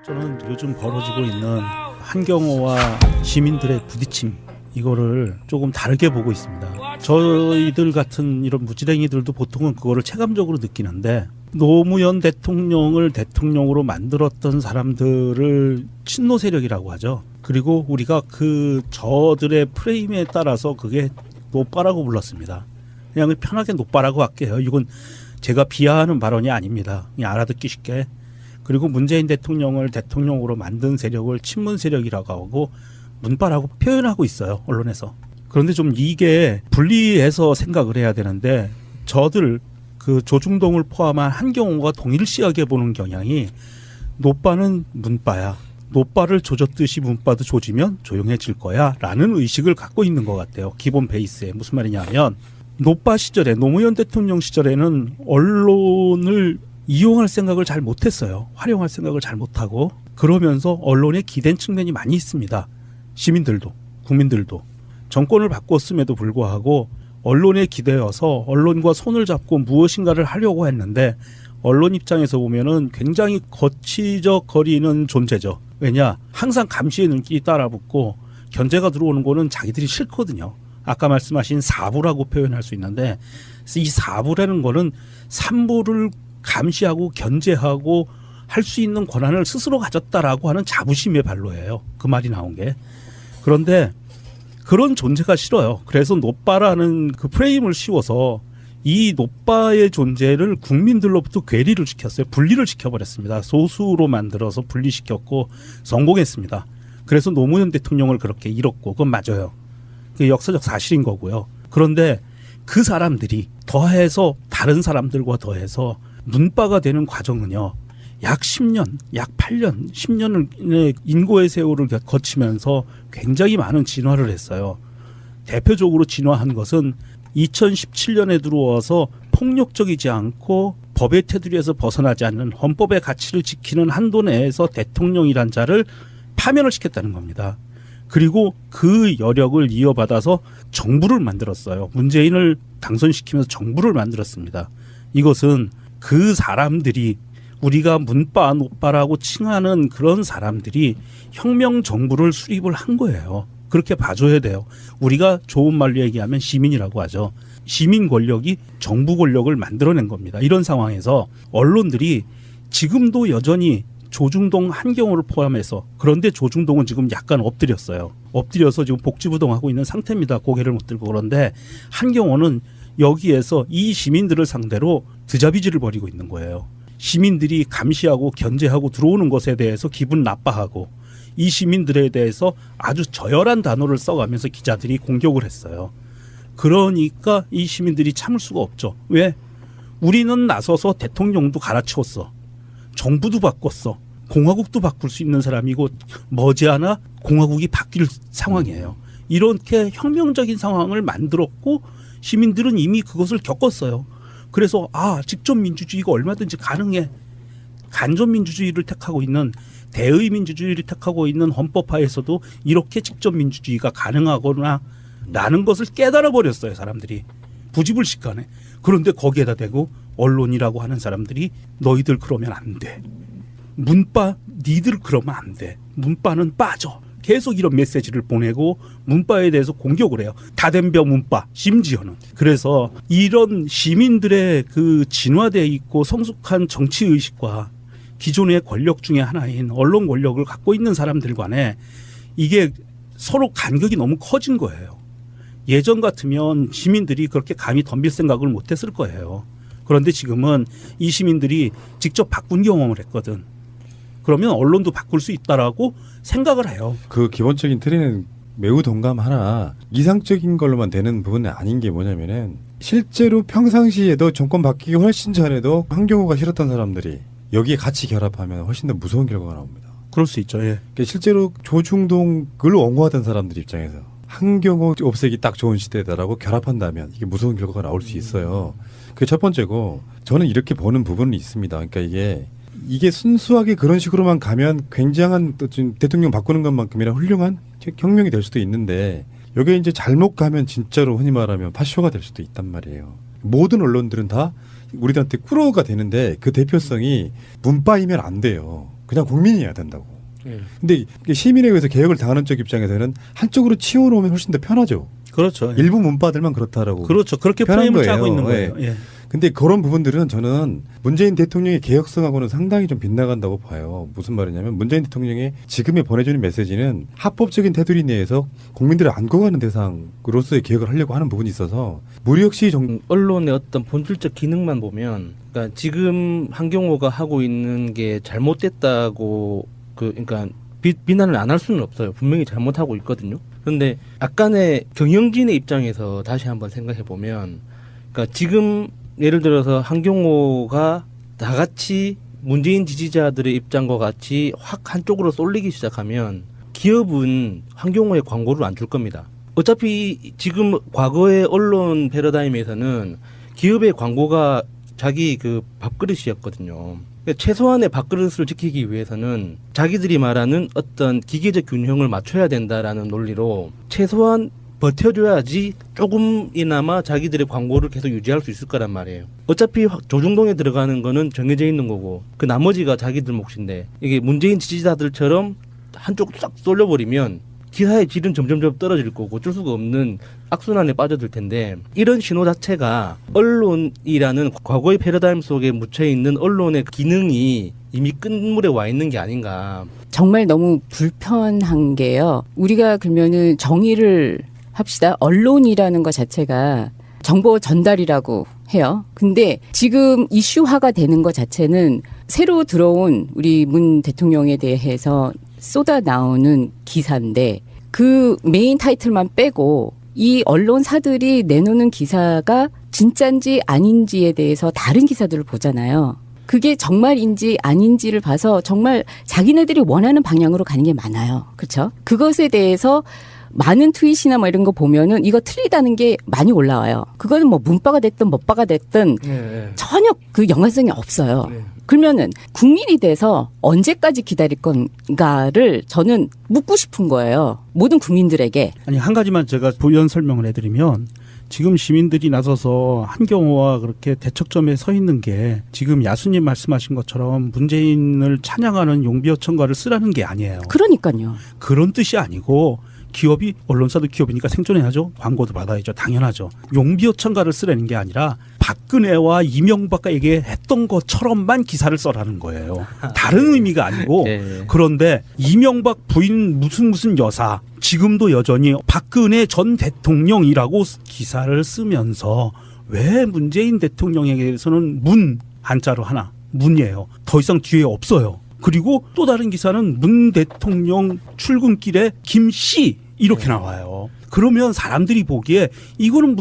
저는 요즘 벌어지고 있는 한경호와 시민들의 부딪힘, 이거를 조금 다르게 보고 있습니다. 저희들 같은 이런 무지랭이들도 보통은 그거를 체감적으로 느끼는데, 노무현 대통령을 대통령으로 만들었던 사람들을 친노 세력이라고 하죠. 그리고 우리가 저들의 프레임에 따라서 그게 노빠라고 불렀습니다. 그냥 편하게 노빠라고 할게요. 이건 제가 비하하는 발언이 아닙니다. 그냥 알아듣기 쉽게. 그리고 문재인 대통령을 대통령으로 만든 세력을 친문 세력이라고 하고 문빠라고 표현하고 있어요, 언론에서. 그런데 좀 이게 분리해서 생각을 해야 되는데, 저들 조중동을 포함한 한경호가 동일시하게 보는 경향이, 노빠는 문빠야, 노빠를 조졌듯이 문빠도 조지면 조용해질 거야 라는 의식을 갖고 있는 것 같아요. 기본 베이스에. 무슨 말이냐면, 노빠 시절에, 노무현 대통령 시절에는 언론을 이용할 생각을 잘 못했어요. 활용할 생각을 잘 못하고, 그러면서 언론에 기댄 측면이 많이 있습니다. 시민들도 국민들도. 정권을 바꿨음에도 불구하고 언론에 기대어서 언론과 손을 잡고 무엇인가를 하려고 했는데, 언론 입장에서 보면은 굉장히 거치적거리는 존재죠. 왜냐? 항상 감시의 눈길이 따라붙고 견제가 들어오는 거는 자기들이 싫거든요. 아까 말씀하신 사부라고 표현할 수 있는데, 이 사부라는 거는 삼부를 감시하고 견제하고 할 수 있는 권한을 스스로 가졌다라고 하는 자부심의 발로예요. 그 말이 나온 게. 그런데 그런 존재가 싫어요. 그래서 노빠라는 그 프레임을 씌워서 이 노빠의 존재를 국민들로부터 괴리를 시켰어요. 분리를 시켜버렸습니다. 소수로 만들어서 분리시켰고 성공했습니다. 그래서 노무현 대통령을 그렇게 잃었고, 그건 맞아요. 그게 역사적 사실인 거고요. 그런데 그 사람들이 더해서, 다른 사람들과 더해서 문빠가 되는 과정은요, 약 10년, 약 8년, 10년의 인고의 세월을 거치면서 굉장히 많은 진화를 했어요. 대표적으로 진화한 것은 2017년에 들어와서 폭력적이지 않고 법의 테두리에서 벗어나지 않는 헌법의 가치를 지키는 한도 내에서 대통령이란 자를 파면을 시켰다는 겁니다. 그리고 그 여력을 이어받아서 정부를 만들었어요. 문재인을 당선시키면서 정부를 만들었습니다. 이것은 그 사람들이, 우리가 문빠, 노빠라고 칭하는 그런 사람들이 혁명 정부를 수립을 한 거예요. 그렇게 봐줘야 돼요. 우리가 좋은 말로 얘기하면 시민이라고 하죠. 시민 권력이 정부 권력을 만들어낸 겁니다. 이런 상황에서 언론들이 지금도 여전히 조중동, 한경호를 포함해서, 그런데 조중동은 지금 약간 엎드렸어요. 엎드려서 지금 복지부동하고 있는 상태입니다. 고개를 못 들고. 그런데 한경호는 여기에서 이 시민들을 상대로 드자비질을 벌이고 있는 거예요. 시민들이 감시하고 견제하고 들어오는 것에 대해서 기분 나빠하고, 이 시민들에 대해서 아주 저열한 단어를 써가면서 기자들이 공격을 했어요. 그러니까 이 시민들이 참을 수가 없죠. 왜? 우리는 나서서 대통령도 갈아치웠어. 정부도 바꿨어. 공화국도 바꿀 수 있는 사람이고, 머지않아 공화국이 바뀔 상황이에요. 이렇게 혁명적인 상황을 만들었고, 시민들은 이미 그것을 겪었어요. 그래서 직접 민주주의가 얼마든지 가능해. 간접 민주주의를 택하고 있는, 대의 민주주의를 택하고 있는 헌법하에서도 이렇게 직접 민주주의가 가능하거나 라는 것을 깨달아 버렸어요, 사람들이. 부지불식간에. 그런데 거기에다 대고 언론이라고 하는 사람들이 너희들 그러면 안 돼. 문빠 니들 그러면 안 돼. 문빠는 빠져. 계속 이런 메시지를 보내고 문빠에 대해서 공격을 해요. 다덴벼 문빠, 심지어는. 그래서 이런 시민들의 그 진화되어 있고 성숙한 정치의식과 기존의 권력 중에 하나인 언론 권력을 갖고 있는 사람들 간에 이게 서로 간격이 너무 커진 거예요. 예전 같으면 시민들이 그렇게 감히 덤빌 생각을 못했을 거예요. 그런데 지금은 이 시민들이 직접 바꾼 경험을 했거든. 그러면 언론도 바꿀 수 있다라고 생각을 해요. 그 기본적인 틀에는 매우 동감하나, 이상적인 걸로만 되는 부분은 아닌 게 뭐냐면은, 실제로 평상시에도 정권 바뀌기 훨씬 전에도 한경호가 싫었던 사람들이 여기에 같이 결합하면 훨씬 더 무서운 결과가 나옵니다. 그럴 수 있죠. 예. 그러니까 실제로 조중동을 옹호하던 사람들 입장에서 한경호 없애기 딱 좋은 시대다라고 결합한다면 이게 무서운 결과가 나올 수 있어요. 그게 첫 번째고, 저는 이렇게 보는 부분이 있습니다. 그러니까 이게 순수하게 그런 식으로만 가면 굉장한 또 지금 대통령 바꾸는 것만큼이나 훌륭한 혁명이 될 수도 있는데, 여기에 이제 잘못 가면 진짜로 흔히 말하면 파쇼가 될 수도 있단 말이에요. 모든 언론들은 다 우리들한테 꾸러가 되는데 그 대표성이 문바이면 안 돼요. 그냥 국민이 해야 된다고. 예. 근데 이게 시민에 의해서 개혁을 당하는 쪽 입장에서는 한쪽으로 치워놓으면 훨씬 더 편하죠. 그렇죠. 일부 문바들만 그렇다라고. 그렇죠. 그렇게 편한 프레임을 거예요. 짜고 있는 거예요. 예. 근데 그런 부분들은 저는 문재인 대통령의 개혁성하고는 상당히 좀 빗나간다고 봐요. 무슨 말이냐면 문재인 대통령의 지금의 보내주는 메시지는 합법적인 테두리 내에서 국민들을 안고 가는 대상으로서의 개혁을 하려고 하는 부분이 있어서 무력시 언론의 어떤 본질적 기능만 보면, 그러니까 지금 한경호가 하고 있는 게 잘못됐다고 그러니까 비난을 안 할 수는 없어요. 분명히 잘못하고 있거든요. 그런데 약간의 경영진의 입장에서 다시 한번 생각해 보면, 그러니까 지금 예를 들어서 한경호가 나같이 문재인 지지자들의 입장과 같이 확 한쪽으로 쏠리기 시작하면 기업은 한경호의 광고를 안 줄 겁니다. 어차피 지금 과거의 언론 패러다임에서는 기업의 광고가 자기 그 밥그릇이었거든요. 최소한의 밥그릇을 지키기 위해서는 자기들이 말하는 어떤 기계적 균형을 맞춰야 된다라는 논리로 최소한 버텨줘야지 조금이나마 자기들의 광고를 계속 유지할 수 있을 거란 말이에요. 어차피 조중동에 들어가는 거는 정해져 있는 거고 그 나머지가 자기들 몫인데, 이게 문재인 지지자들처럼 한쪽 싹 쏠려버리면 기사의 질은 점점점 떨어질 거고 어쩔 수가 없는 악순환에 빠져들 텐데, 이런 신호 자체가 언론이라는 과거의 패러다임 속에 묻혀있는 언론의 기능이 이미 끝물에 와 있는 게 아닌가. 정말 너무 불편한 게요. 우리가 그러면은 정의를 합시다. 언론이라는 것 자체가 정보 전달이라고 해요. 근데 지금 이슈화가 되는 것 자체는 새로 들어온 우리 문 대통령에 대해서 쏟아 나오는 기사인데, 그 메인 타이틀만 빼고 이 언론사들이 내놓는 기사가 진짠지 아닌지에 대해서 다른 기사들을 보잖아요. 그게 정말인지 아닌지를 봐서 정말 자기네들이 원하는 방향으로 가는 게 많아요. 그렇죠? 그것에 대해서 많은 트윗이나 뭐 이런 거 보면은 이거 틀리다는 게 많이 올라와요. 그거는 뭐 문바가 됐든 멋바가 됐든 전혀 그 연관성이 없어요. 그러면은 국민이 돼서 언제까지 기다릴 건가를 저는 묻고 싶은 거예요. 모든 국민들에게. 아니, 한 가지만 제가 부연 설명을 해드리면, 지금 시민들이 나서서 한경호와 그렇게 대척점에 서 있는 게 지금 야수님 말씀하신 것처럼 문재인을 찬양하는 용비어천가를 쓰라는 게 아니에요. 그러니까요. 그런 뜻이 아니고, 기업이, 언론사도 기업이니까 생존해야죠. 광고도 받아야죠. 당연하죠. 용비어천가를 쓰라는 게 아니라 박근혜와 이명박에게 했던 것처럼만 기사를 써라는 거예요. 다른 의미가 아니고. 네. 그런데 이명박 부인 무슨 여사, 지금도 여전히 박근혜 전 대통령이라고 기사를 쓰면서 왜 문재인 대통령에게서는 문 한자로 하나, 문이에요. 더 이상 뒤에 없어요. 그리고 또 다른 기사는 문 대통령 출근길에 김씨 이렇게 나와요. 그러면 사람들이 보기에 이거는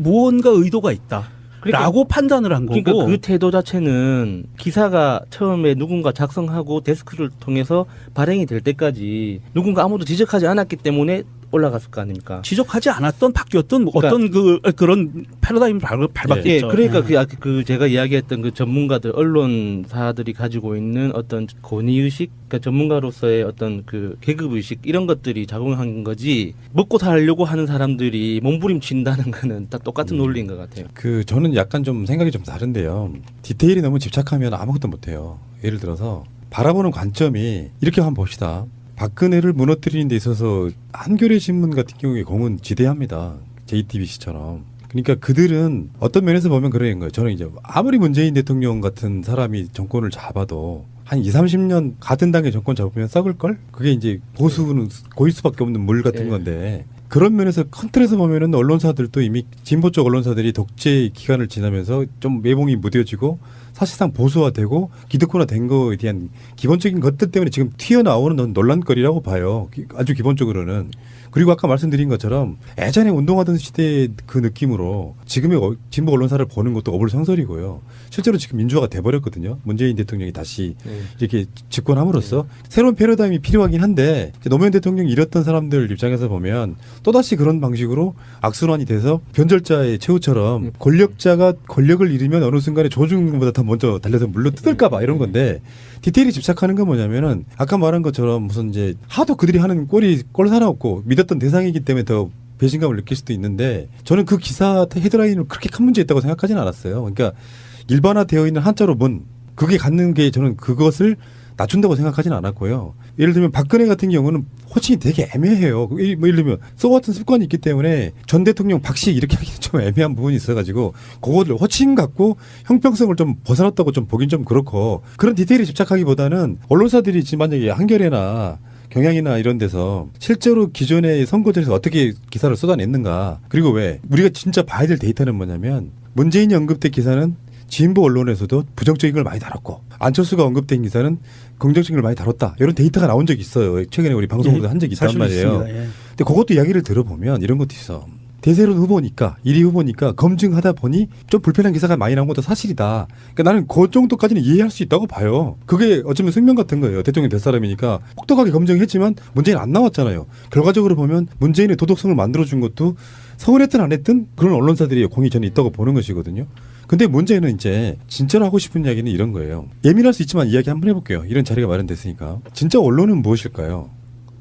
무언가 의도가 있다. 라고 판단을 한 거고. 그러니까 그 태도 자체는 기사가 처음에 누군가 작성하고 데스크를 통해서 발행이 될 때까지 누군가 아무도 지적하지 않았기 때문에 올라갔을 거 아닙니까? 지적하지 않았던 바뀌었던 그러니까, 어떤 그런 패러다임을 밟았겠죠. 예, 그러니까 그 제가 이야기했던 그 전문가들, 언론사들이 가지고 있는 어떤 권위의식, 그러니까 전문가로서의 어떤 그 계급의식 이런 것들이 작용한 거지, 먹고 살려고 하는 사람들이 몸부림친다는 거는 다 똑같은 논리인 것 같아요. 저는 약간 좀 생각이 좀 다른데요. 디테일이 너무 집착하면 아무것도 못해요. 예를 들어서 바라보는 관점이 이렇게 한번 봅시다. 박근혜를 무너뜨리는 데 있어서 한겨레 신문 같은 경우에 공은 지대합니다. JTBC처럼. 그러니까 그들은 어떤 면에서 보면 그런 거예요. 저는 이제 아무리 문재인 대통령 같은 사람이 정권을 잡아도 한 20, 30년 같은 당의 정권 잡으면 썩을걸? 그게 이제 보수는 고일 수밖에 없는 물 같은 건데, 그런 면에서 컨트롤에서 보면은 언론사들도 이미 진보 쪽 언론사들이 독재 기간을 지나면서 좀 매봉이 무뎌지고 사실상 보수화되고 기득권화된 거에 대한 기본적인 것들 때문에 지금 튀어나오는 논란거리라고 봐요. 아주 기본적으로는. 그리고 아까 말씀드린 것처럼 예전에 운동하던 시대의 그 느낌으로 지금의 진보 언론사를 보는 것도 어불성설이고요. 실제로 지금 민주화가 돼버렸거든요. 문재인 대통령이 다시 이렇게 집권함으로써 새로운 패러다임이 필요하긴 한데, 노무현 대통령이 잃었던 사람들 입장에서 보면 또다시 그런 방식으로 악순환이 돼서 변절자의 최후처럼 권력자가 권력을 잃으면 어느 순간에 조중보다 더 먼저 달려서 물러 뜯을까 봐 이런 건데, 디테일이 집착하는 건 뭐냐면은 아까 말한 것처럼 무슨 이제 하도 그들이 하는 꼴이 꼴사납고 믿었던 대상이기 때문에 더 배신감을 느낄 수도 있는데, 저는 그 기사 헤드라인을 그렇게 큰 문제 있다고 생각하지는 않았어요. 그러니까 일반화되어 있는 한자로 문, 그게 갖는 게 저는 그것을 낮춘다고 생각하진 않았고요. 예를 들면 박근혜 같은 경우는 호칭이 되게 애매해요. 뭐 예를 들면 써왔던 습관이 있기 때문에 전 대통령 박씨 이렇게 하기는 좀 애매한 부분이 있어가지고 그거를 호칭 갖고 형평성을 좀 벗어났다고 좀 보긴 좀 그렇고 그런 디테일에 집착하기보다는 언론사들이 지금 만약에 한겨레나 경향이나 이런 데서 실제로 기존의 선거들에서 어떻게 기사를 쏟아냈는가 그리고 왜 우리가 진짜 봐야 될 데이터는 뭐냐면 문재인이 언급된 기사는 진보 언론에서도 부정적인 걸 많이 다뤘고 안철수가 언급된 기사는 긍정적인 걸 많이 다뤘다. 이런 데이터가 나온 적이 있어요. 최근에 우리 방송에서 한 적이 있단 말이에요. 있습니다. 예. 근데 그것도 이야기를 들어보면 이런 것도 있어. 대세론 후보니까 1위 후보니까 검증하다 보니 좀 불편한 기사가 많이 나온 것도 사실이다. 그러니까 나는 그 정도까지는 이해할 수 있다고 봐요. 그게 어쩌면 숙명 같은 거예요. 대통령 될 사람이니까 혹독하게 검증했지만 문재인 안 나왔잖아요. 결과적으로 보면 문재인의 도덕성을 만들어준 것도 서운했든 안 했든 그런 언론사들이 공이 저는 있다고 보는 것이거든요. 근데 문제는 이제 진짜로 하고 싶은 이야기는 이런 거예요. 예민할 수 있지만 이야기 한번 해볼게요. 이런 자리가 마련됐으니까. 진짜 언론은 무엇일까요?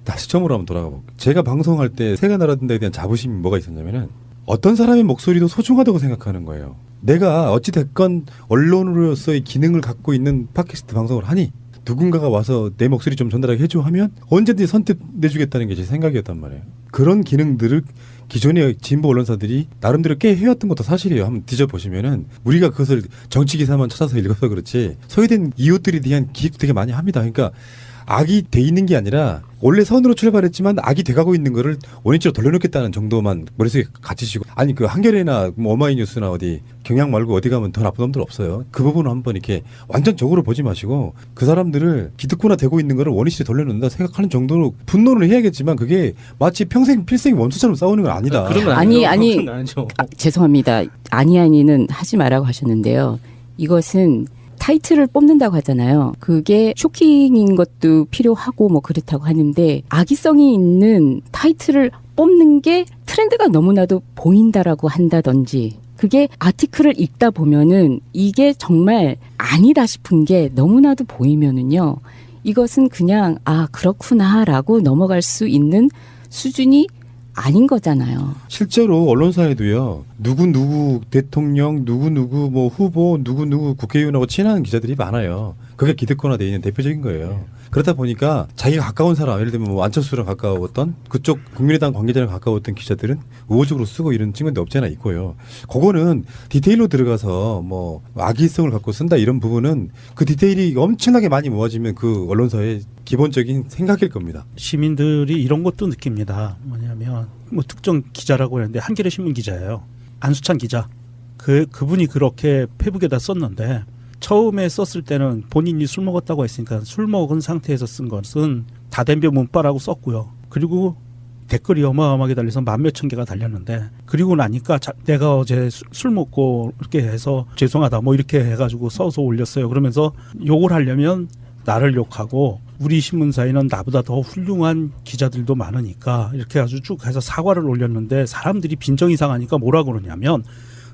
다시 처음으로 한번 돌아가 볼게요. 제가 방송할 때 새가 날아든 데에 대한 자부심이 뭐가 있었냐면은 어떤 사람의 목소리도 소중하다고 생각하는 거예요. 내가 어찌됐건 언론으로서의 기능을 갖고 있는 팟캐스트 방송을 하니 누군가가 와서 내 목소리 좀 전달하게 해줘 하면 언제든지 선택 내주겠다는 게 제 생각이었단 말이에요. 그런 기능들을 기존의 진보 언론사들이 나름대로 꽤 해왔던 것도 사실이에요. 한번 뒤져보시면은 우리가 그것을 정치 기사만 찾아서 읽어서 그렇지 소외된 이웃들에 대한 기획도 되게 많이 합니다. 그러니까 악이 돼 있는 게 아니라 원래 선으로 출발했지만 악이 돼가고 있는 거를 원인치로 돌려놓겠다는 정도만 머릿속에 갇히시고 아니 그 한겨레나 뭐 어마이뉴스나 어디 경향 말고 어디 가면 더 나쁜 놈들 없어요. 그 부분은 한번 이렇게 완전 적으로 보지 마시고 그 사람들을 기득권화 되고 있는 거를 원인치로 돌려놓는다 생각하는 정도로 분노를 해야겠지만 그게 마치 평생 필생 원수처럼 싸우는 건 아니다. 그런 건 아니, 아니죠. 그건 아니죠. 죄송합니다. 아니는 하지 말라고 하셨는데요. 이것은 타이틀을 뽑는다고 하잖아요. 그게 쇼킹인 것도 필요하고 뭐 그렇다고 하는데 악의성이 있는 타이틀을 뽑는 게 트렌드가 너무나도 보인다라고 한다든지 그게 아티클을 읽다 보면은 이게 정말 아니다 싶은 게 너무나도 보이면은요. 이것은 그냥 아 그렇구나라고 넘어갈 수 있는 수준이 아닌 거잖아요. 실제로 언론사에도요. 누구 대통령, 누구 뭐 후보, 누구 국회의원하고 친한 기자들이 많아요. 그게 기득권화되어 있는 대표적인 거예요. 그렇다 보니까 자기가 가까운 사람, 예를 들면 뭐 안철수랑 가까웠던 그쪽 국민의당 관계자랑 가까웠던 기자들은 우호적으로 쓰고 이런 측면도 없지 않아 있고요. 그거는 디테일로 들어가서 뭐 악의성을 갖고 쓴다 이런 부분은 그 디테일이 엄청나게 많이 모아지면 그 언론사의 기본적인 생각일 겁니다. 시민들이 이런 것도 느낍니다. 뭐냐면 뭐 특정 기자라고 하는데 한겨레 신문 기자예요. 안수찬 기자. 그분이 그렇게 페북에다 썼는데 처음에 썼을 때는 본인이 술 먹었다고 했으니까 술 먹은 상태에서 쓴 것은 다덤벼 문바라고 썼고요. 그리고 댓글이 어마어마하게 달려서 10,000몇 개가 달렸는데 그리고 나니까 내가 어제 술 먹고 이렇게 해서 죄송하다 뭐 이렇게 해가지고 써서 올렸어요. 그러면서 욕을 하려면 나를 욕하고 우리 신문사에는 나보다 더 훌륭한 기자들도 많으니까 이렇게 아주 쭉 해서 사과를 올렸는데 사람들이 빈정이 상하니까 뭐라 그러냐면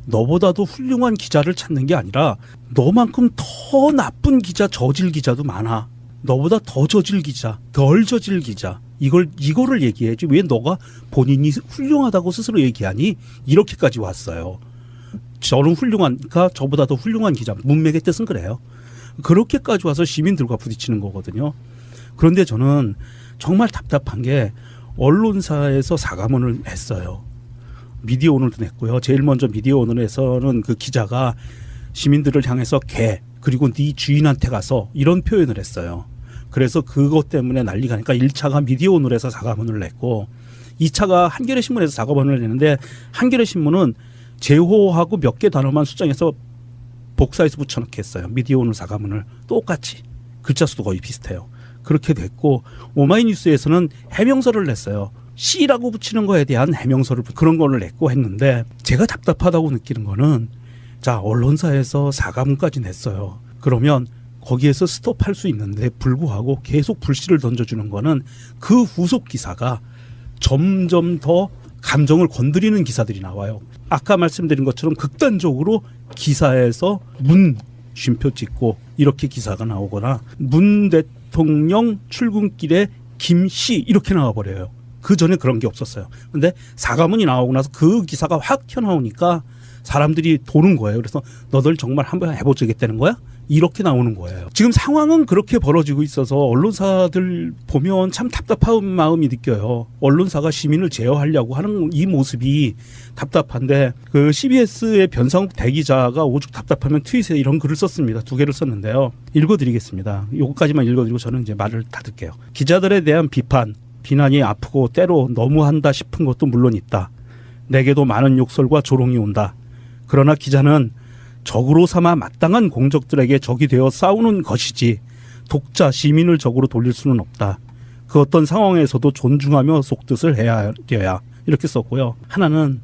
너보다도 훌륭한 기자를 찾는 게 아니라 너만큼 더 나쁜 기자, 저질 기자도 많아. 너보다 더 저질 기자, 덜 저질 기자. 이거를 얘기해야지. 왜 너가 본인이 훌륭하다고 스스로 얘기하니? 이렇게까지 왔어요. 저는 훌륭하니까 저보다 더 훌륭한 기자. 문맥의 뜻은 그래요. 그렇게까지 와서 시민들과 부딪히는 거거든요. 그런데 저는 정말 답답한 게 언론사에서 사과문을 했어요. 미디어오늘도 냈고요. 제일 먼저 미디어오늘에서는 그 기자가 시민들을 향해서 개 그리고 네 주인한테 가서 이런 표현을 했어요. 그래서 그것 때문에 난리가 나니까 1차가 미디어오늘에서 사과문을 냈고 2차가 한겨레 신문에서 사과문을 냈는데 한겨레 신문은 제호하고 몇 개 단어만 수정해서 복사해서 붙여넣기 했어요. 미디어오늘 사과문을 똑같이. 글자 수도 거의 비슷해요. 그렇게 됐고 오마이뉴스에서는 해명서를 냈어요. C라고 붙이는 거에 대한 해명서를 그런 거를 냈고 했는데 제가 답답하다고 느끼는 거는 자 언론사에서 사과문까지 냈어요. 그러면 거기에서 스톱할 수 있는데 불구하고 계속 불씨를 던져주는 거는 그 후속 기사가 점점 더 감정을 건드리는 기사들이 나와요. 아까 말씀드린 것처럼 극단적으로 기사에서 문 쉼표 찍고 이렇게 기사가 나오거나 문 대통령 출근길에 김씨 이렇게 나와버려요. 그 전에 그런 게 없었어요. 근데 사과문이 나오고 나서 그 기사가 확 튀어나오니까 사람들이 도는 거예요. 그래서 너들 정말 한번 해보자겠다는 거야? 이렇게 나오는 거예요. 지금 상황은 그렇게 벌어지고 있어서 언론사들 보면 참 답답한 마음이 느껴요. 언론사가 시민을 제어하려고 하는 이 모습이 답답한데 그 CBS의 변상욱 대기자가 오죽 답답하면 트윗에 이런 글을 썼습니다. 2개를 썼는데요. 읽어드리겠습니다. 요거까지만 읽어드리고 저는 이제 말을 닫을게요. 기자들에 대한 비난이 아프고 때로 너무한다 싶은 것도 물론 있다. 내게도 많은 욕설과 조롱이 온다. 그러나 기자는 적으로 삼아 마땅한 공적들에게 적이 되어 싸우는 것이지 독자, 시민을 적으로 돌릴 수는 없다. 그 어떤 상황에서도 존중하며 속뜻을 해야 되어야 이렇게 썼고요. 하나는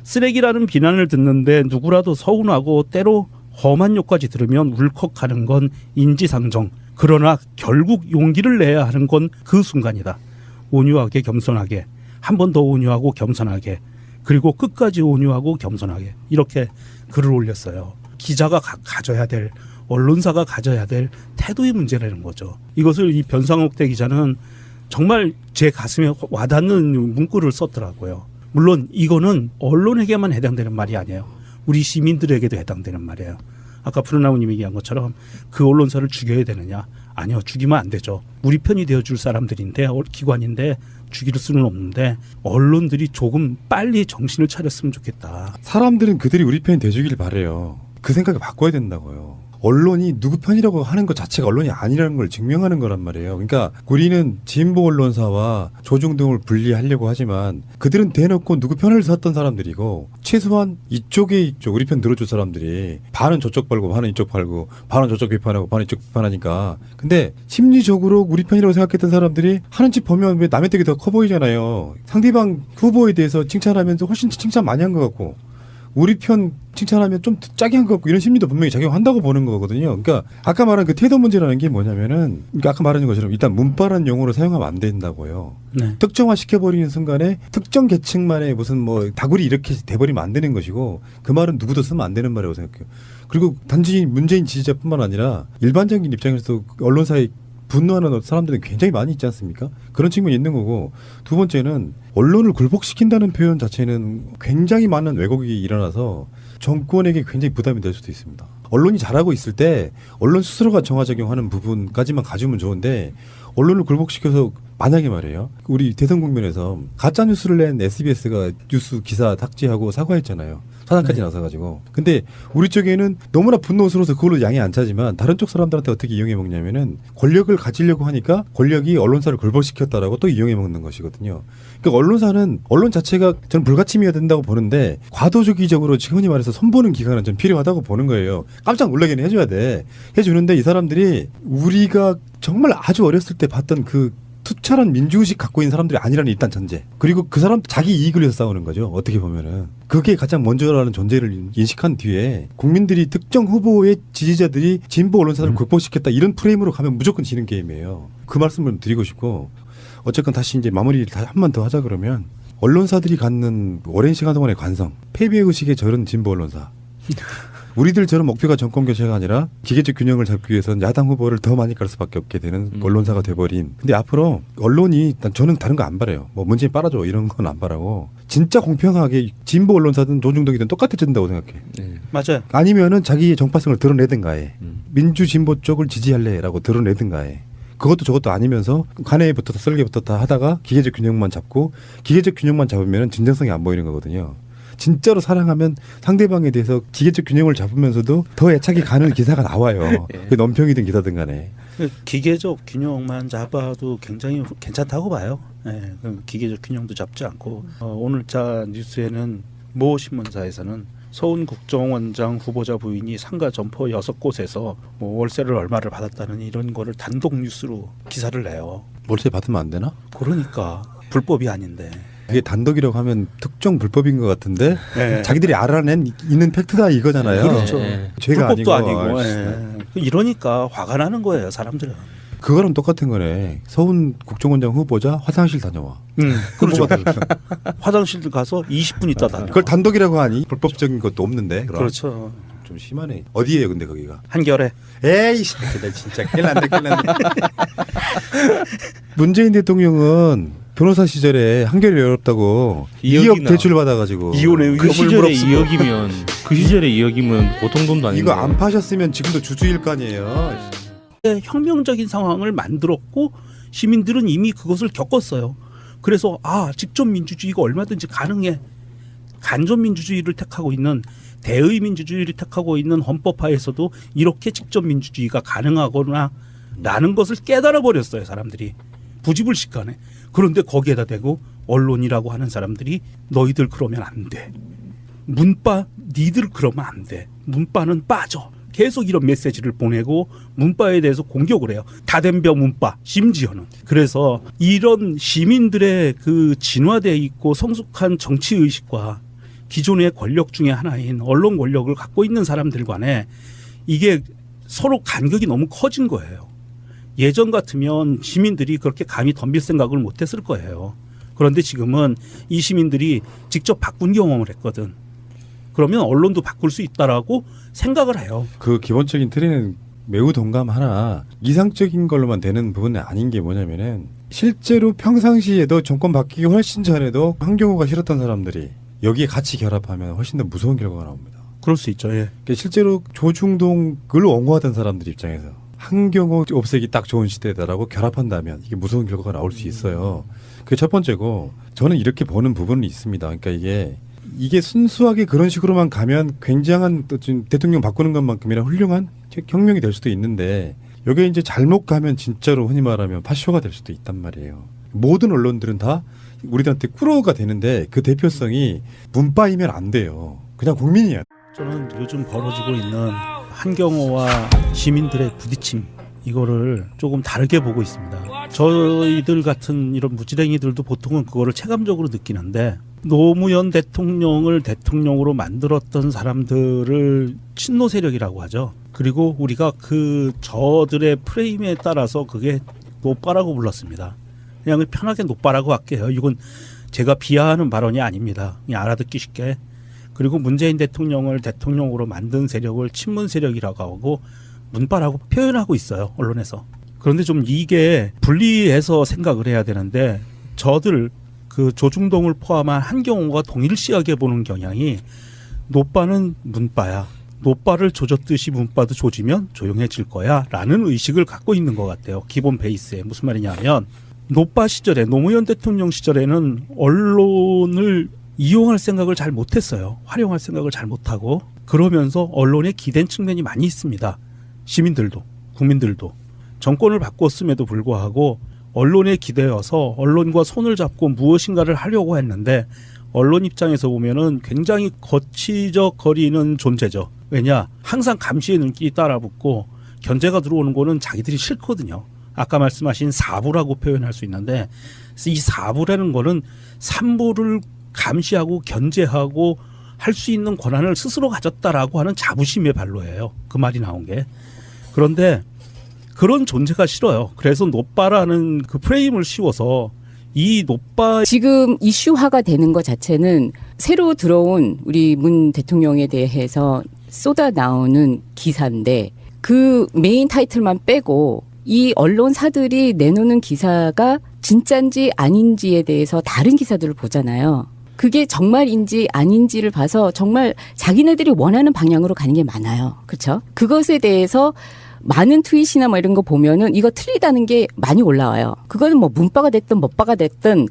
쓰레기라는 비난을 듣는데 누구라도 서운하고 때로 험한 욕까지 들으면 울컥하는 건 인지상정. 그러나 결국 용기를 내야 하는 건 그 순간이다. 온유하게 겸손하게 한 번 더 온유하고 겸손하게 그리고 끝까지 온유하고 겸손하게 이렇게 글을 올렸어요. 기자가 가져야 될 언론사가 가져야 될 태도의 문제라는 거죠. 이것을 이 변상욱 대기자는 정말 제 가슴에 와닿는 문구를 썼더라고요. 물론 이거는 언론에게만 해당되는 말이 아니에요. 우리 시민들에게도 해당되는 말이에요. 아까 푸른나무님이 얘기한 것처럼 그 언론사를 죽여야 되느냐? 아니요. 죽이면 안 되죠. 우리 편이 되어줄 사람들인데 기관인데 죽일 수는 없는데 언론들이 조금 빨리 정신을 차렸으면 좋겠다. 사람들은 그들이 우리 편이 돼주길 바래요. 그 생각을 바꿔야 된다고요. 언론이 누구 편이라고 하는 것 자체가 언론이 아니라는 걸 증명하는 거란 말이에요. 그러니까 우리는 진보 언론사와 조중동을 분리하려고 하지만 그들은 대놓고 누구 편을 섰던 사람들이고 최소한 이쪽에 우리 편 들어줄 사람들이 반은 저쪽 팔고 반은 이쪽 팔고 반은 저쪽 비판하고 반은 이쪽 비판하니까 근데 심리적으로 우리 편이라고 생각했던 사람들이 하는 짓 보면 왜 남의 덕이 더 커 보이잖아요. 상대방 후보에 대해서 칭찬하면서 훨씬 칭찬 많이 한 것 같고 우리 편 칭찬하면 좀 짜게 한 것 같고 이런 심리도 분명히 작용한다고 보는 거거든요. 그러니까 아까 말한 그 태도 문제라는 게 뭐냐면은 그러니까 아까 말한 것처럼 일단 문바란 용어로 사용하면 안 된다고요. 네. 특정화 시켜버리는 순간에 특정 계층만의 무슨 뭐 다구리 이렇게 돼버리면 안 되는 것이고 그 말은 누구도 쓰면 안 되는 말이라고 생각해요. 그리고 단지 문재인 지지자뿐만 아니라 일반적인 입장에서 언론사에 분노하는 사람들은 굉장히 많이 있지 않습니까? 그런 측면이 있는 거고 두 번째는 언론을 굴복시킨다는 표현 자체는 굉장히 많은 왜곡이 일어나서 정권에게 굉장히 부담이 될 수도 있습니다. 언론이 잘하고 있을 때 언론 스스로가 정화작용하는 부분까지만 가지면 좋은데 언론을 굴복시켜서 만약에 말이에요. 우리 대선 국면에서 가짜 뉴스를 낸 SBS가 뉴스 기사 삭제하고 사과했잖아요. 사장까지 나서가지고. 근데 우리 쪽에는 너무나 분노스러워서 그걸로 양이 안 차지만 다른 쪽 사람들한테 어떻게 이용해 먹냐면은 권력을 가지려고 하니까 권력이 언론사를 굴복시켰다라고 또 이용해 먹는 것이거든요. 그러니까 언론사는 언론 자체가 저는 불가침이어야 된다고 보는데 과도주기적으로 지금 흔히 말해서 손보는 기간은 좀 필요하다고 보는 거예요. 깜짝 놀라게는 해줘야 돼. 해주는데 이 사람들이 우리가 정말 아주 어렸을 때 봤던 그 투철한 민주의식 갖고 있는 사람들이 아니라는 일단 전제. 그리고 그 사람 자기 이익을 위해서 싸우는 거죠. 어떻게 보면은. 그게 가장 먼저라는 존재를 인식한 뒤에 국민들이 특정 후보의 지지자들이 진보 언론사를 극복시켰다 이런 프레임으로 가면 무조건 지는 게임이에요. 그 말씀을 드리고 싶고 어쨌건 다시 이제 마무리를 한 번 더 하자 그러면 언론사들이 갖는 오랜 시간 동안의 관성, 패배의식에 절은 진보 언론사. 우리들처럼 목표가 정권 교체가 아니라 기계적 균형을 잡기 위해서는 야당 후보를 더 많이 깔 수밖에 없게 되는 언론사가 돼버린. 근데 앞으로 언론이 저는 다른 거 안 바라요. 뭐 문재인 빨아줘 이런 건 안 바라고 진짜 공평하게 진보 언론사든 조중동이든 똑같아진다고 생각해. 네. 맞아요. 아니면은 자기의 정파성을 드러내든가 해. 민주 진보 쪽을 지지할래라고 드러내든가 해. 그것도 저것도 아니면서 간에부터 썰개부터 다 하다가 기계적 균형만 잡고 기계적 균형만 잡으면 진정성이 안 보이는 거거든요. 진짜로 사랑하면 상대방에 대해서 기계적 균형을 잡으면서도 더 애착이 가는 기사가 나와요. 예. 그 논평이든 기사든 간에. 기계적 균형만 잡아도 굉장히 괜찮다고 봐요. 예, 기계적 균형도 잡지 않고 오늘자 뉴스에는 모 신문사에서는 서훈 국정원장 후보자 부인이 상가 점포 6곳에서 뭐 월세를 얼마를 받았다는 이런 거를 단독 뉴스로 기사를 내요. 월세 받으면 안 되나? 그러니까 불법이 아닌데. 그게 단독이라고 하면 특정 불법인 것 같은데 네. 자기들이 알아낸 있는 팩트다 이거잖아요. 그렇죠. 예. 죄가 불법도 아니고. 아이씨. 예. 이러니까 화가 나는 거예요, 사람들은. 그거랑 똑같은 거네. 서훈 국정원장 후보자 화장실 다녀와. 그렇죠. 화장실 가서 20분 있다 다녀. 그걸 단독이라고 하니 불법적인 것도 없는데. 그럼. 그렇죠. 좀 심하네. 어디예요, 근데 거기가? 한겨레. 에이씨, 나 진짜 큰일 났네. 문재인 대통령은 변호사 시절에 한결이 어렵다고 2억 대출 받아가지고 이혼의 그 위험을 시절에 무릅쓰고. 2억이면 보통 돈도 아니고 이거 안 파셨으면 지금도 주주일 거 아니에요. 혁명적인 상황을 만들었고 시민들은 이미 그것을 겪었어요. 그래서 직접 민주주의가 얼마든지 가능해. 간접 민주주의를 택하고 있는 대의 민주주의를 택하고 있는 헌법하에서도 이렇게 직접 민주주의가 가능하거나 라는 것을 깨달아 버렸어요. 사람들이 부지불식간에. 그런데 거기에다 대고 언론이라고 하는 사람들이 너희들 그러면 안 돼. 문바 니들 그러면 안 돼. 문바는 빠져. 계속 이런 메시지를 보내고 문바에 대해서 공격을 해요. 다된벼 문바 심지어는. 그래서 이런 시민들의 그 진화돼 있고 성숙한 정치 의식과 기존의 권력 중에 하나인 언론 권력을 갖고 있는 사람들 간에 이게 서로 간격이 너무 커진 거예요. 예전 같으면 시민들이 그렇게 감히 덤빌 생각을 못했을 거예요. 그런데 지금은 이 시민들이 직접 바꾼 경험을 했거든. 그러면 언론도 바꿀 수 있다라고 생각을 해요. 그 기본적인 틀에는 매우 동감하나 이상적인 걸로만 되는 부분은 아닌 게 뭐냐면은 실제로 평상시에도 정권 바뀌기 훨씬 전에도 한경호가 싫었던 사람들이 여기에 같이 결합하면 훨씬 더 무서운 결과가 나옵니다. 그럴 수 있죠. 예. 그러니까 실제로 조중동을 옹호하던 사람들 입장에서 한경호 없애기 딱 좋은 시대다라고 결합한다면 이게 무서운 결과가 나올 수 있어요. 그게 첫 번째고 저는 이렇게 보는 부분은 있습니다. 그러니까 이게 순수하게 그런 식으로만 가면 굉장한 또 지금 대통령 바꾸는 것만큼이나 훌륭한 혁명이 될 수도 있는데 여기에 이제 잘못 가면 진짜로 흔히 말하면 파쇼가 될 수도 있단 말이에요. 모든 언론들은 다 우리들한테 꾸러가 되는데 그 대표성이 문바이면 안 돼요. 그냥 국민이야. 저는 요즘 벌어지고 있는 한경호와 시민들의 부딪힘 이거를 조금 다르게 보고 있습니다. 저희들 같은 이런 무지랭이들도 보통은 그거를 체감적으로 느끼는데 노무현 대통령을 대통령으로 만들었던 사람들을 친노 세력이라고 하죠. 그리고 우리가 그 저들의 프레임에 따라서 그게 노빠라고 불렀습니다. 그냥 편하게 노빠라고 할게요. 이건 제가 비하하는 발언이 아닙니다. 그냥 알아듣기 쉽게. 그리고 문재인 대통령을 대통령으로 만든 세력을 친문 세력이라고 하고 문바라고 표현하고 있어요. 언론에서. 그런데 좀 이게 분리해서 생각을 해야 되는데 저들 그 조중동을 포함한 한경호가 동일시하게 보는 경향이 노빠는 문바야. 노빠를 조졌듯이 문바도 조지면 조용해질 거야 라는 의식을 갖고 있는 것 같아요. 기본 베이스에. 무슨 말이냐면 노빠 시절에 노무현 대통령 시절에는 언론을 이용할 생각을 잘 못했어요. 활용할 생각을 잘 못하고 그러면서 언론에 기댄 측면이 많이 있습니다. 시민들도 국민들도 정권을 바꿨음에도 불구하고 언론에 기대어서 언론과 손을 잡고 무엇인가를 하려고 했는데 언론 입장에서 보면은 굉장히 거치적거리는 존재죠. 왜냐? 항상 감시의 눈길이 따라붙고 견제가 들어오는 거는 자기들이 싫거든요. 아까 말씀하신 사부라고 표현할 수 있는데 이 사부라는 거는 삼부를 감시하고 견제하고 할 수 있는 권한을 스스로 가졌다라고 하는 자부심의 발로예요. 그 말이 나온 게. 그런데 그런 존재가 싫어요. 그래서 노빠라는 그 프레임을 씌워서 이 노빠 지금 이슈화가 되는 것 자체는 새로 들어온 우리 문 대통령에 대해서 쏟아 나오는 기사인데 그 메인 타이틀만 빼고 이 언론사들이 내놓는 기사가 진짠지 아닌지에 대해서 다른 기사들을 보잖아요. 그게 정말인지 아닌지를 봐서 정말 자기네들이 원하는 방향으로 가는 게 많아요. 그렇죠? 그것에 대해서 많은 트윗이나 뭐 이런 거 보면은 이거 틀리다는 게 많이 올라와요. 그거는 뭐 문바가 됐든 멋바가 됐든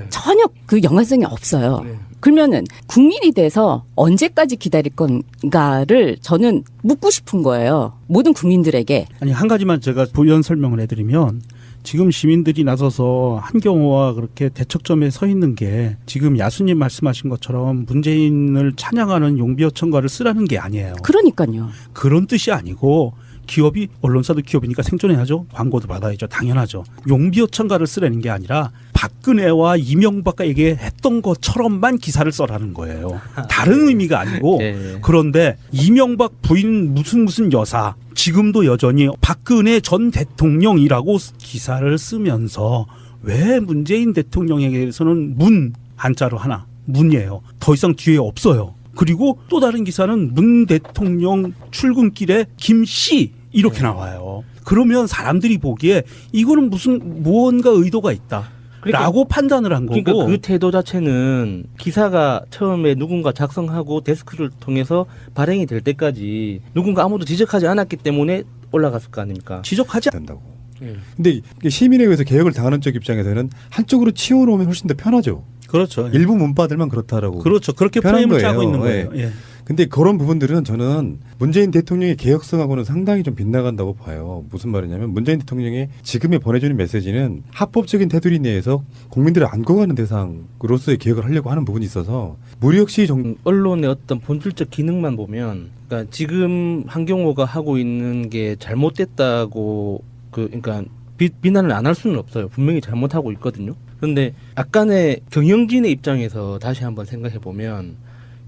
전혀 그 연관성이 없어요. 그러면은 국민이 돼서 언제까지 기다릴 건가를 저는 묻고 싶은 거예요. 모든 국민들에게. 아니 한 가지만 제가 부연 설명을 해드리면 지금 시민들이 나서서 한경호와 그렇게 대척점에 서 있는 게 지금 야수님 말씀하신 것처럼 문재인을 찬양하는 용비어천가를 쓰라는 게 아니에요. 그러니까요. 그런 뜻이 아니고 기업이 언론사도 기업이니까 생존해야죠. 광고도 받아야죠. 당연하죠. 용비어천가를 쓰라는 게 아니라 박근혜와 이명박에게 했던 것처럼만 기사를 써라는 거예요. 다른 의미가 아니고 그런데 이명박 부인 무슨 여사 지금도 여전히 박근혜 전 대통령이라고 기사를 쓰면서 왜 문재인 대통령에게서는 문 한자로 하나 문이에요. 더 이상 뒤에 없어요. 그리고 또 다른 기사는 문 대통령 출근길에 김씨 이렇게 나와요. 그러면 사람들이 보기에 이거는 무슨 무언가 의도가 있다. 라고 판단을 한 거고. 그러니까 그 태도 자체는 기사가 처음에 누군가 작성하고 데스크를 통해서 발행이 될 때까지 누군가 아무도 지적하지 않았기 때문에 올라갔을 거 아닙니까? 지적하지 된다고. 예. 근데 이게 시민에 의해서 개혁을 당하는 쪽 입장에서는 한쪽으로 치워놓으면 훨씬 더 편하죠. 그렇죠. 일부 문파들만 그렇다라고. 그렇죠. 그렇게 편한 프레임을 거예요. 짜고 있는 거예요. 예. 근데 그런 부분들은 저는 문재인 대통령의 개혁성하고는 상당히 좀 빗나간다고 봐요. 무슨 말이냐면 문재인 대통령이 지금에 보내주는 메시지는 합법적인 테두리 내에서 국민들을 안고 가는 대상으로서의 개혁을 하려고 하는 부분이 있어서 무력시 언론의 어떤 본질적 기능만 보면, 그러니까 지금 한경호가 하고 있는 게 잘못됐다고 그러니까 비난을 안 할 수는 없어요. 분명히 잘못하고 있거든요. 그런데 약간의 경영진의 입장에서 다시 한번 생각해 보면,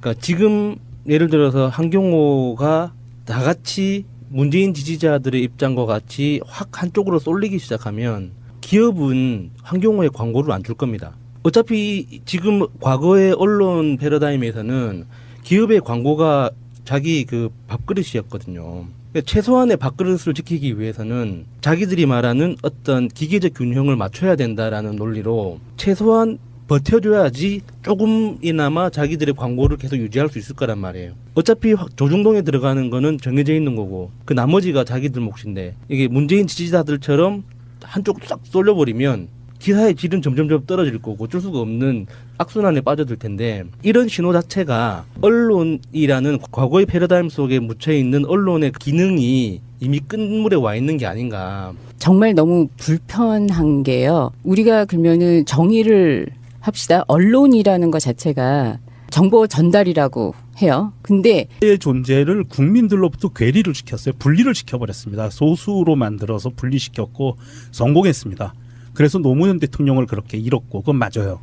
그러니까 지금 예를 들어서 한경호가 다 같이 문재인 지지자들의 입장과 같이 확 한쪽으로 쏠리기 시작하면 기업은 한경호의 광고를 안 줄 겁니다. 어차피 지금 과거의 언론 패러다임에서는 기업의 광고가 자기 그 밥그릇이었거든요. 그러니까 최소한의 밥그릇을 지키기 위해서는 자기들이 말하는 어떤 기계적 균형을 맞춰야 된다라는 논리로 최소한 버텨줘야지 조금이나마 자기들의 광고를 계속 유지할 수 있을 거란 말이에요. 어차피 조중동에 들어가는 거는 정해져 있는 거고 그 나머지가 자기들 몫인데, 이게 문재인 지지자들처럼 한쪽 싹 쏠려버리면 기사의 질은 점점점 떨어질 거고 어쩔 수가 없는 악순환에 빠져들 텐데, 이런 신호 자체가 언론이라는 과거의 패러다임 속에 묻혀있는 언론의 기능이 이미 끝물에 와 있는 게 아닌가. 정말 너무 불편한 게요. 우리가 그러면은 정의를 합시다. 언론이라는 것 자체가 정보 전달이라고 해요. 근데 의 존재를 국민들로부터 괴리를 시켰어요. 분리를 시켜버렸습니다. 소수로 만들어서 분리시켰고 성공했습니다. 그래서 노무현 대통령을 그렇게 잃었고, 그건 맞아요.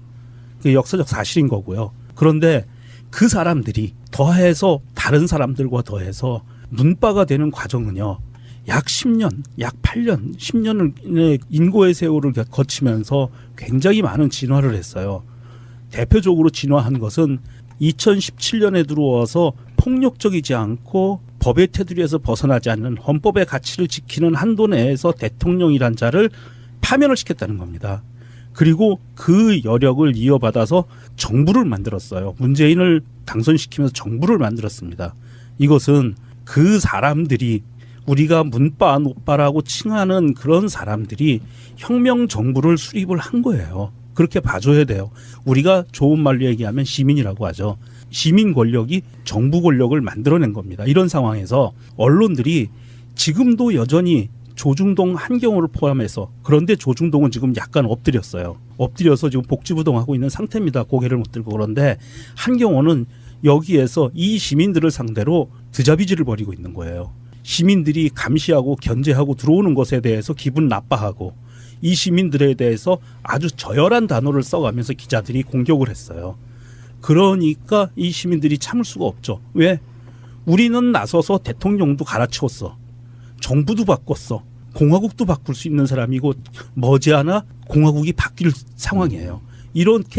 그게 역사적 사실인 거고요. 그런데 그 사람들이 더해서 다른 사람들과 더해서 문바가 되는 과정은요, 약 10년, 약 8년, 10년의 인고의 세월을 거치면서 굉장히 많은 진화를 했어요. 대표적으로 진화한 것은 2017년에 들어와서 폭력적이지 않고 법의 테두리에서 벗어나지 않는 헌법의 가치를 지키는 한도 내에서 대통령이란 자를 파면을 시켰다는 겁니다. 그리고 그 여력을 이어받아서 정부를 만들었어요. 문재인을 당선시키면서 정부를 만들었습니다. 이것은 그 사람들이, 우리가 문바, 노빠라고 칭하는 그런 사람들이 혁명 정부를 수립을 한 거예요. 그렇게 봐줘야 돼요. 우리가 좋은 말로 얘기하면 시민이라고 하죠. 시민 권력이 정부 권력을 만들어낸 겁니다. 이런 상황에서 언론들이 지금도 여전히 조중동 한경호를 포함해서, 그런데 조중동은 지금 약간 엎드렸어요. 엎드려서 지금 복지부동하고 있는 상태입니다. 고개를 못 들고. 그런데 한경호는 여기에서 이 시민들을 상대로 드자비질을 벌이고 있는 거예요. 시민들이 감시하고 견제하고 들어오는 것에 대해서 기분 나빠하고, 이 시민들에 대해서 아주 저열한 단어를 써가면서 기자들이 공격을 했어요. 그러니까 이 시민들이 참을 수가 없죠. 왜? 우리는 나서서 대통령도 갈아치웠어. 정부도 바꿨어. 공화국도 바꿀 수 있는 사람이고 머지않아 공화국이 바뀔 상황이에요. 이렇게